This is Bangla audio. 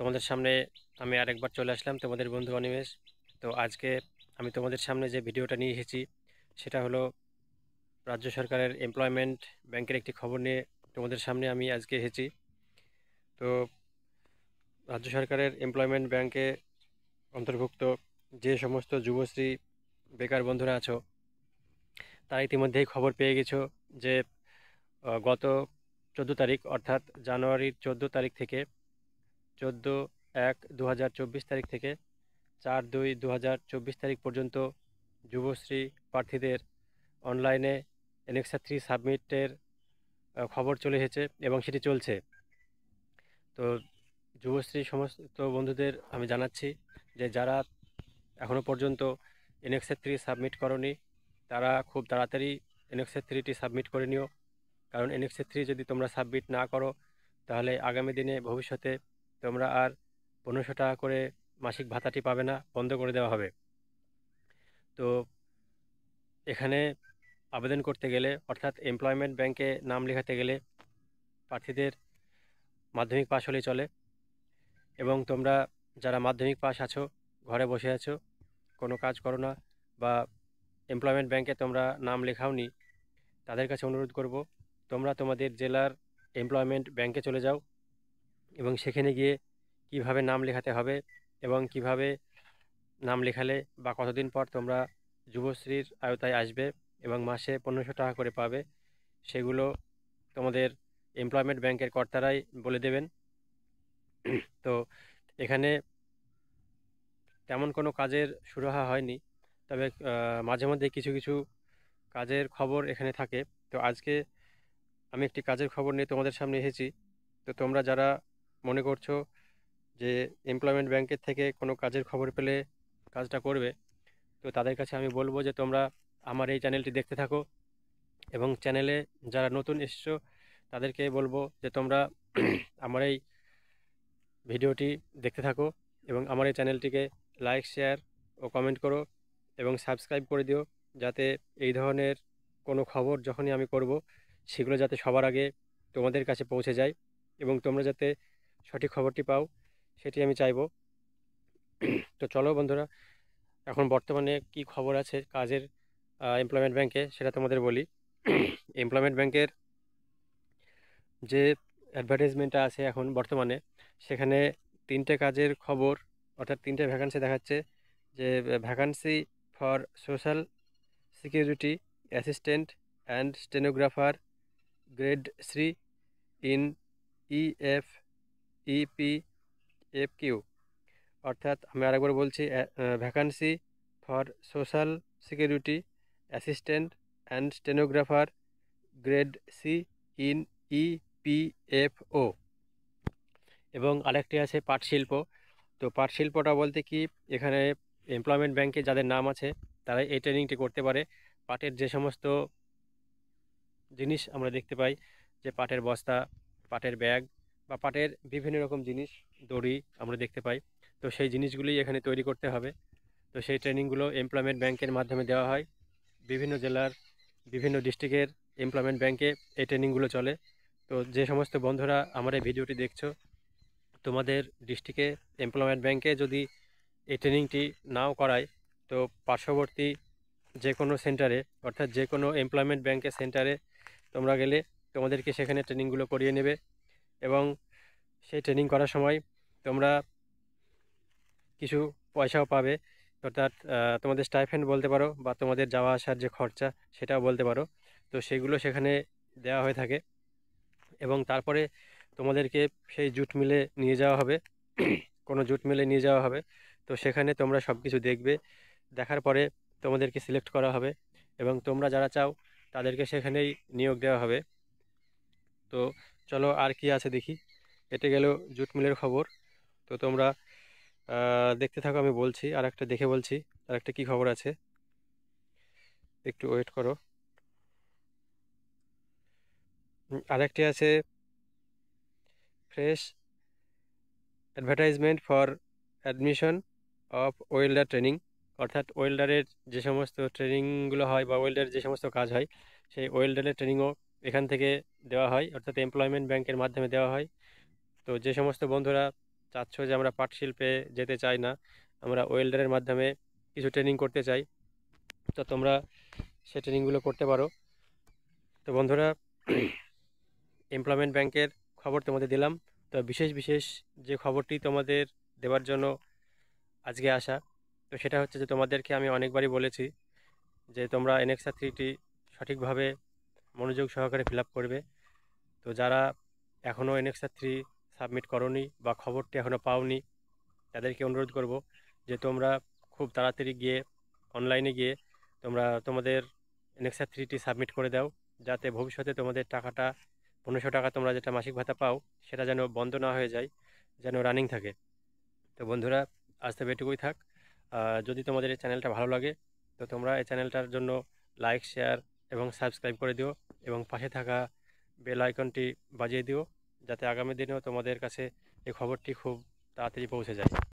তোমাদের সামনে আমি আরেকবার চলে আসলাম, তোমাদের বন্ধু অনিমেষ। তো আজকে আমি তোমাদের সামনে যে ভিডিওটা নিয়ে এসেছি সেটা হলো রাজ্য সরকারের এমপ্লয়মেন্ট ব্যাংকের একটি খবর নিয়ে তোমাদের সামনে আমি আজকে এসেছি। তো রাজ্য সরকারের এমপ্লয়মেন্ট ব্যাংকে অন্তর্ভুক্ত যে সমস্ত যুবশ্রী বেকার বন্ধুরা আছো, তারা ইতিমধ্যেই খবর পেয়ে গেছো যে গত 14 তারিখ অর্থাৎ জানুয়ারির 14 তারিখ থেকে 14/1/2024 তারিখ থেকে 4/2/2024 তারিখ পর্যন্ত যুবশ্রী প্রার্থীদের অনলাইনে এনএক্সা 3 সাবমিটের খবর চলে এসেছে এবং সেটি চলছে। তো যুবশ্রী সমস্ত বন্ধুদের আমি জানাচ্ছি যে যারা এখনও পর্যন্ত এনএক্সা 3 সাবমিট করনি তারা খুব তাড়াতাড়ি এনএক্সা 3টি সাবমিট করে নিও। কারণ এনএক্সা 3 যদি তোমরা সাবমিট না করো তাহলে আগামী দিনে ভবিষ্যতে তোমরা আর 1500 টাকা করে মাসিক ভাতাটি পাবে না, বন্ধ করে দেওয়া হবে। তো এখানে আবেদন করতে গেলে অর্থাৎ এমপ্লয়মেন্ট ব্যাংকে নাম লেখাতে গেলে প্রার্থীদের মাধ্যমিক পাশ হলেই চলে। এবং তোমরা যারা মাধ্যমিক পাশ আছো, ঘরে বসে আছো, কোনো কাজ করো না, বা এমপ্লয়মেন্ট ব্যাংকে তোমরা নাম লেখাওনি, তাদের কাছে অনুরোধ করব তোমরা তোমাদের জেলার এমপ্লয়মেন্ট ব্যাংকে চলে যাও এবং সেখানে গিয়ে কিভাবে নাম লেখাতে হবে এবং কিভাবে নাম লেখালে বা কতদিন পর তোমরা যুবশ্রীর আওতায় আসবে এবং মাসে 1500 টাকা করে পাবে, সেগুলো তোমাদের এমপ্লয়মেন্ট ব্যাংকের কর্তারাই বলে দেবেন। তো এখানে তেমন কোনো কাজের সুরাহা হয়নি, তবে মাঝে মধ্যে কিছু কিছু কাজের খবর এখানে থাকে। তো আজকে আমি একটি কাজের খবর নিয়ে তোমাদের সামনে এসেছি। তো তোমরা যারা মনে করছো যে এমপ্লয়মেন্ট ব্যাংকের থেকে কোনো কাজের খবর পেলে কাজটা করবে, তো তাদের কাছে আমি বলবো যে তোমরা আমার এই চ্যানেলটি দেখতে থাকো এবং চ্যানেলে যারা নতুন এসেছো তাদেরকে বলবো যে তোমরা আমার এই ভিডিওটি দেখতে থাকো এবং আমার এই চ্যানেলটিকে লাইক, শেয়ার ও কমেন্ট করো এবং সাবস্ক্রাইব করে দিও, যাতে এই ধরনের কোনো খবর যখনই আমি করব সেগুলো যাতে সবার আগে তোমাদের কাছে পৌঁছে যায় এবং তোমরা যাতে সঠিক খবরটি পাও, সেটি আমি চাইবো। তো চলো বন্ধুরা, এখন বর্তমানে কি খবর আছে কাজের এমপ্লয়মেন্ট ব্যাংকে সেটা তোমাদের বলি। এমপ্লয়মেন্ট ব্যাংকের যে অ্যাডভার্টাইজমেন্টটা আছে এখন বর্তমানে, সেখানে 3টে কাজের খবর অর্থাৎ 3টে ভ্যাকান্সি দেখাচ্ছে। যে vacancy for social security assistant and stenographer grade 3 in EF ইপিএফকিউ। অর্থাৎ আমি আরেকবার বলছি, vacancy for social security assistant and stenographer grade 3 in EPFO. এবং আরেকটি আছে পাট শিল্প। তো পাট শিল্পটা বলতে কি, এখানে এমপ্লয়মেন্ট ব্যাংকে যাদের নাম আছে তারা এই ট্রেনিংটি করতে পারে। পাটের যে সমস্ত জিনিস আমরা দেখতে পাই, যে পাটের বস্তা, পাটের ব্যাগ বা পাটের বিভিন্ন রকম জিনিস, দড়ি আমরা দেখতে পাই, তো সেই জিনিসগুলি এখানে তৈরি করতে হবে। তো সেই ট্রেনিংগুলো এমপ্লয়মেন্ট ব্যাংকের মাধ্যমে দেওয়া হয়। বিভিন্ন জেলার বিভিন্ন ডিস্ট্রিক্টের এমপ্লয়মেন্ট ব্যাংকে এই ট্রেনিংগুলো চলে। তো যে সমস্ত বন্ধুরা আমার এই ভিডিওটি দেখছো, তোমাদের ডিস্ট্রিক্টে এমপ্লয়মেন্ট ব্যাংকে যদি এই ট্রেনিংটি নাও করায়, তো পার্শ্ববর্তী যে কোনো সেন্টারে অর্থাৎ যে কোনো এমপ্লয়মেন্ট ব্যাংকের সেন্টারে তোমরা গেলে তোমাদেরকে সেখানে ট্রেনিংগুলো করিয়ে নেবে এবং সেই ট্রেনিং করার সময় তোমরা কিছু পয়সাও পাবে। অর্থাৎ তোমাদের স্টাইপেন্ড বলতে পারো বা তোমাদের যাওয়া আসার যে খরচা সেটাও বলতে পারো। তো সেগুলো সেখানে দেওয়া হয়ে থাকে এবং তারপরে তোমাদেরকে সেই জুট মিলে নিয়ে যাওয়া হবে, কোনো জুট মিলে নিয়ে যাওয়া হবে। তো সেখানে তোমরা সব কিছু দেখবে, দেখার পরে তোমাদেরকে সিলেক্ট করা হবে এবং তোমরা যারা চাও তাদেরকে সেখানেই নিয়োগ দেওয়া হবে। তো চলো আর কি আছে দেখি। এটা গেল জুট মিলের খবর। তো তোমরা দেখতে থাকো, আমি বলছি আর একটা দেখে বলছি আর একটা কি খবর আছে, একটু ওয়েট করো। আরেকটি আছে fresh advertisement for admission of welder training. অর্থাৎ ওয়েল্ডারের যে সমস্ত ট্রেনিংগুলো হয় বা ওয়েল্ডারের যে সমস্ত কাজ হয়, সেই ওয়েল্ডারের ট্রেনিংও এখান থেকে দেওয়া হয়, অর্থাৎ এমপ্লয়মেন্ট ব্যাংকের মাধ্যমে দেওয়া হয়। তো যে সমস্ত বন্ধুরা চাচ্ছ যে আমরা পাট শিল্পে যেতে চাই না, আমরা ওয়েল্ডারের মাধ্যমে কিছু ট্রেনিং করতে চাই, তো তোমরা সে ট্রেনিংগুলো করতে পারো। তো বন্ধুরা, এমপ্লয়মেন্ট ব্যাংকের খবর তোমাদের দিলাম। তো বিশেষ বিশেষ যে খবরটি তোমাদের দেওয়ার জন্য আজকে আসা, তো সেটা হচ্ছে যে তোমাদেরকে আমি অনেকবারই বলেছি যে তোমরা এনএক্সআর 3টি সঠিকভাবে মনোযোগ সহকারে ফিল আপ করবে। তো যারা এখনও এনএক্সআর 3 সাবমিট করনি বা খবরটি এখনও পাওনি, তাদেরকে অনুরোধ করব যে তোমরা খুব তাড়াতাড়ি গিয়ে অনলাইনে গিয়ে তোমরা তোমাদের এনএক্সআর 3টি সাবমিট করে দাও, যাতে ভবিষ্যতে তোমাদের টাকাটা 1500 টাকা তোমরা যেটা মাসিক ভাতা পাও সেটা যেন বন্ধ না হয়ে যায়, যেন রানিং থাকে। তো বন্ধুরা, আজ তবে এটুকুই থাক। যদি তোমাদের এই চ্যানেলটা ভালো লাগে, তো তোমরা এই চ্যানেলটার জন্য লাইক, শেয়ার এবং সাবস্ক্রাইব করে দিও, এবং পাশে থাকা বেল আইকনটি বাজিয়ে দিও, যাতে আগামী দিনেও তোমাদের কাছে এই খবরটি খুব তাড়াতাড়ি পৌঁছে যায়।